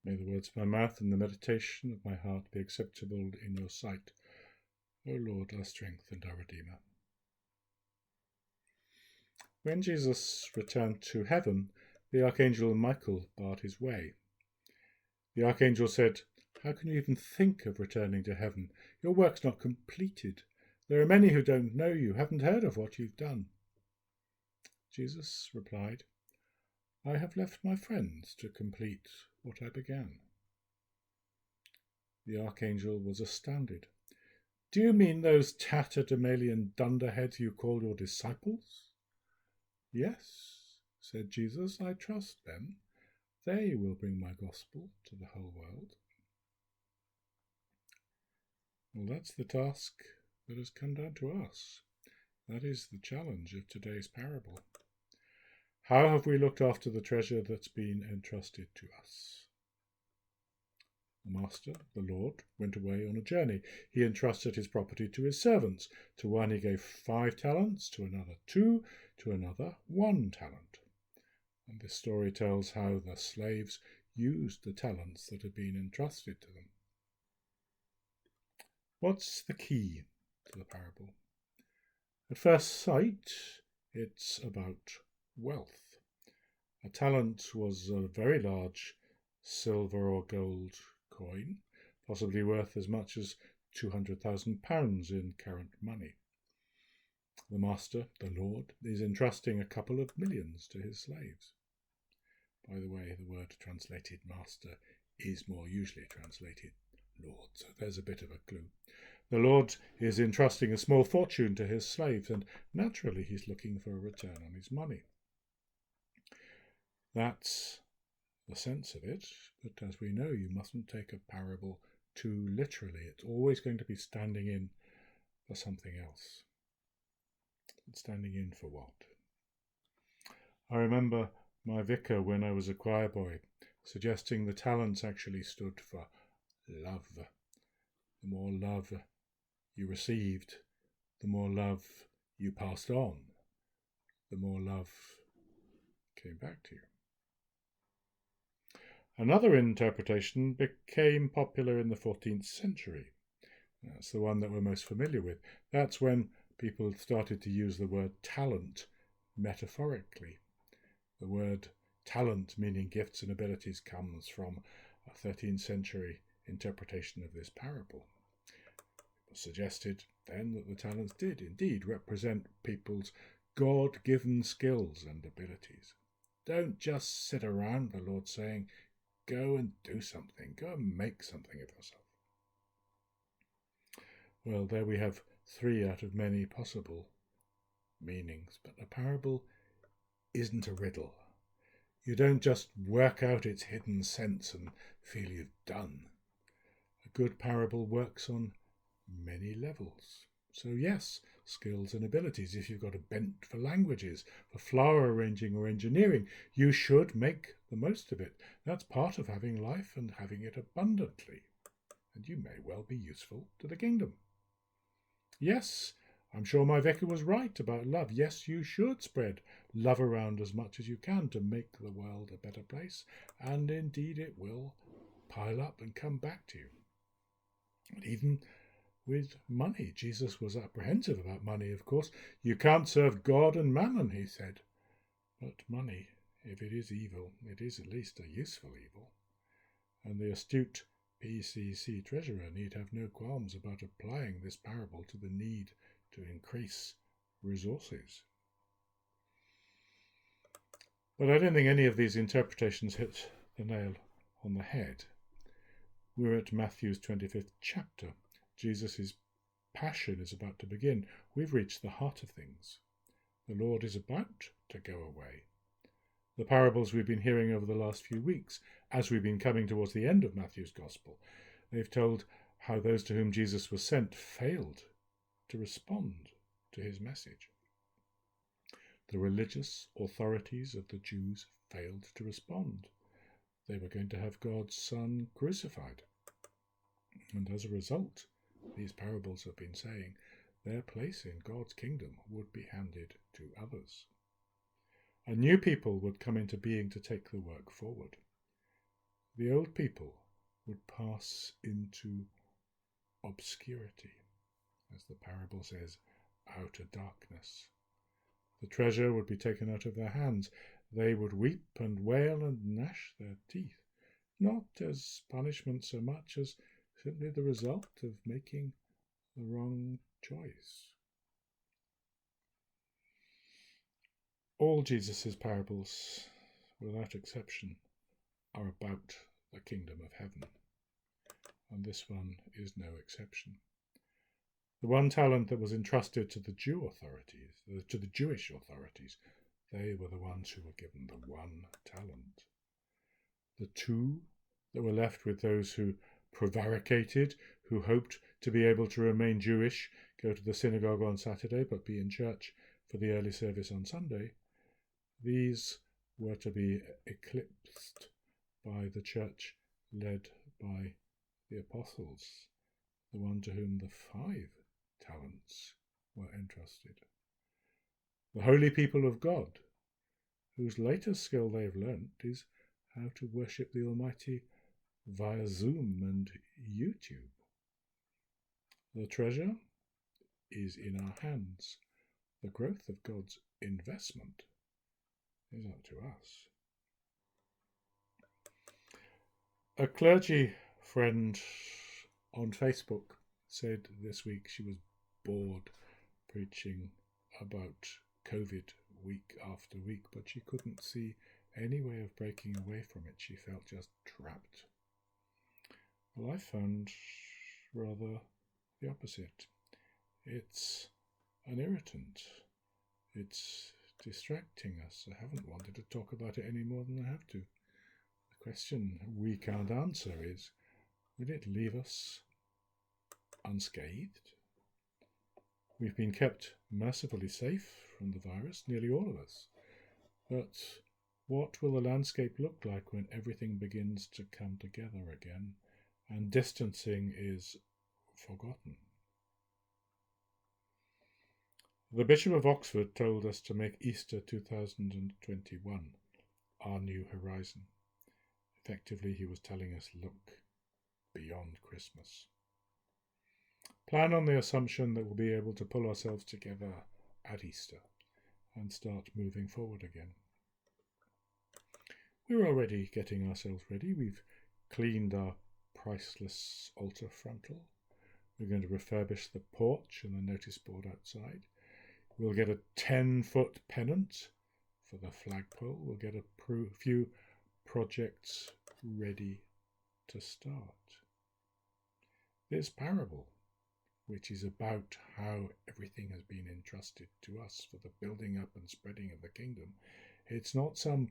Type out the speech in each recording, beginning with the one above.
May the words of my mouth and the meditation of my heart be acceptable in your sight, O Lord, our strength and our Redeemer. When Jesus returned to heaven, the archangel Michael barred his way. The archangel said, "How can you even think of returning to heaven? Your work's not completed. There are many who don't know you, haven't heard of what you've done." Jesus replied, "I have left my friends to complete what I began." The archangel was astounded. "Do you mean those tatterdemalion dunderheads you call your disciples?" "Yes," said Jesus, "I trust them. They will bring my gospel to the whole world." Well, that's the task that has come down to us. That is the challenge of today's parable. How have we looked after the treasure that's been entrusted to us? The master, the Lord, went away on a journey. He entrusted his property to his servants. To one he gave 5 talents, to another 2, to another 1 talent. And this story tells how the slaves used the talents that had been entrusted to them. What's the key to the parable? At first sight, it's about wealth. A talent was a very large silver or gold coin, possibly worth as much as £200,000 in current money. The master, the Lord, is entrusting a couple of millions to his slaves. By the way, the word translated master is more usually translated Lord, so there's a bit of a clue. The Lord is entrusting a small fortune to his slaves, and naturally he's looking for a return on his money. That's the sense of it, but as we know, you mustn't take a parable too literally. It's always going to be standing in for something else. Standing in for what? I remember my vicar, when I was a choir boy, suggesting the talents actually stood for love. The more love you received, the more love you passed on, the more love came back to you. Another interpretation became popular in the 14th century. That's the one that we're most familiar with. That's when people started to use the word talent metaphorically. The word talent, meaning gifts and abilities, comes from a 13th century interpretation of this parable. It was suggested then that the talents did indeed represent people's God-given skills and abilities. Don't just sit around, the Lord saying, go and do something, go and make something of yourself. Well, there we have 3 out of many possible meanings, but a parable isn't a riddle. You don't just work out its hidden sense and feel you've done. A good parable works on many levels. So yes, skills and abilities. If you've got a bent for languages, for flower arranging or engineering, you should make the most of it. That's part of having life and having it abundantly. And you may well be useful to the kingdom. Yes, I'm sure my vicar was right about love. Yes, you should spread love around as much as you can to make the world a better place. And indeed it will pile up and come back to you. And even with money, Jesus was apprehensive about money, of course. You can't serve God and mammon, he said. But money, if it is evil, it is at least a useful evil. And the astute PCC treasurer need have no qualms about applying this parable to the need to increase resources. But I don't think any of these interpretations hit the nail on the head. We're at Matthew's 25th chapter. Jesus' passion is about to begin. We've reached the heart of things. The Lord is about to go away. The parables we've been hearing over the last few weeks, as we've been coming towards the end of Matthew's Gospel, they've told how those to whom Jesus was sent failed to respond to his message. The religious authorities of the Jews failed to respond. They were going to have God's Son crucified. And as a result, these parables have been saying their place in God's kingdom would be handed to others. A new people would come into being to take the work forward. the old people would pass into obscurity, as the parable says, outer darkness. The treasure would be taken out of their hands. They would weep and wail and gnash their teeth, not as punishment so much as simply the result of making the wrong choice. All Jesus' parables, without exception, are about the kingdom of heaven, and this one is no exception. The one talent that was entrusted to the Jewish authorities, they were the ones who were given the one talent. The two that were left with those who prevaricated, who hoped to be able to remain Jewish, go to the synagogue on Saturday, but be in church for the early service on Sunday, these were to be eclipsed by the church led by the apostles, the one to whom the 5 talents were entrusted. The holy people of God, whose latest skill they've learnt is how to worship the Almighty via Zoom and YouTube. The treasure is in our hands. The growth of God's investment is up to us. A clergy friend on Facebook said this week she was bored preaching about COVID week after week, but she couldn't see any way of breaking away from it. She felt just trapped. Well, I found rather the opposite. It's an irritant. It's distracting us. I haven't wanted to talk about it any more than I have to. The question we can't answer is, will it leave us unscathed? We've been kept mercifully safe from the virus, nearly all of us. But what will the landscape look like when everything begins to come together again and distancing is forgotten? The Bishop of Oxford told us to make Easter 2021 our new horizon. Effectively, he was telling us, look beyond Christmas. Plan on the assumption that we'll be able to pull ourselves together at Easter and start moving forward again. We're already getting ourselves ready. We've cleaned our priceless altar frontal. We're going to refurbish the porch and the notice board outside. We'll get a 10-foot pennant for the flagpole. We'll get a few projects ready to start. This parable, which is about how everything has been entrusted to us for the building up and spreading of the kingdom, it's not some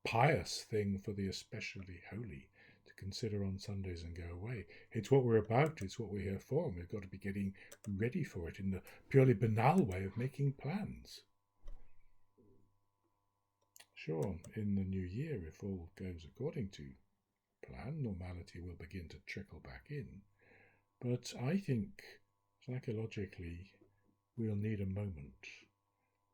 pious thing for the especially holy to consider on Sundays and go away. It's what we're about, it's what we're here for, and we've got to be getting ready for it in the purely banal way of making plans. Sure, in the new year, if all goes according to plan, normality will begin to trickle back in. But I think, psychologically, we'll need a moment.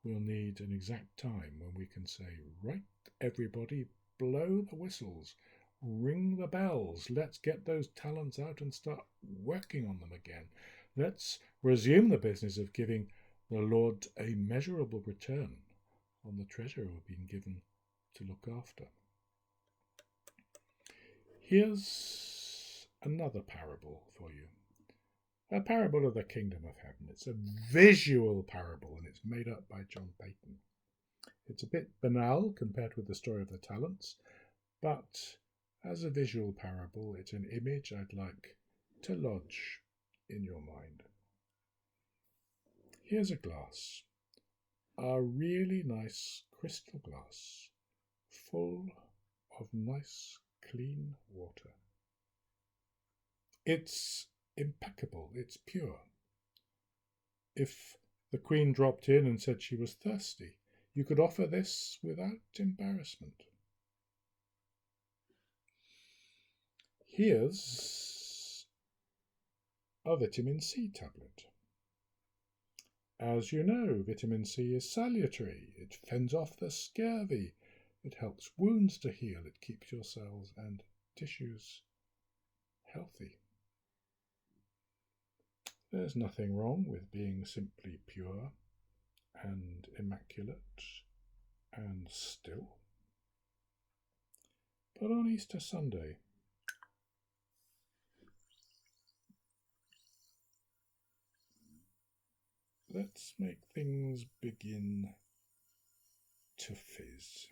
We'll need an exact time when we can say, right, everybody, blow the whistles, ring the bells, let's get those talents out and start working on them again. Let's resume the business of giving the Lord a measurable return on the treasure we've been given to look after. Here's another parable for you. A parable of the kingdom of heaven. It's a visual parable and it's made up by John Payton. It's a bit banal compared with the story of the talents, but as a visual parable, it's an image I'd like to lodge in your mind. Here's a glass, a really nice crystal glass, full of nice, clean water. It's impeccable, it's pure. If the Queen dropped in and said she was thirsty, you could offer this without embarrassment. Here's a vitamin C tablet. As you know, vitamin C is salutary. It fends off the scurvy. It helps wounds to heal. It keeps your cells and tissues healthy. There's nothing wrong with being simply pure and immaculate and still. But on Easter Sunday, let's make things begin to fizz.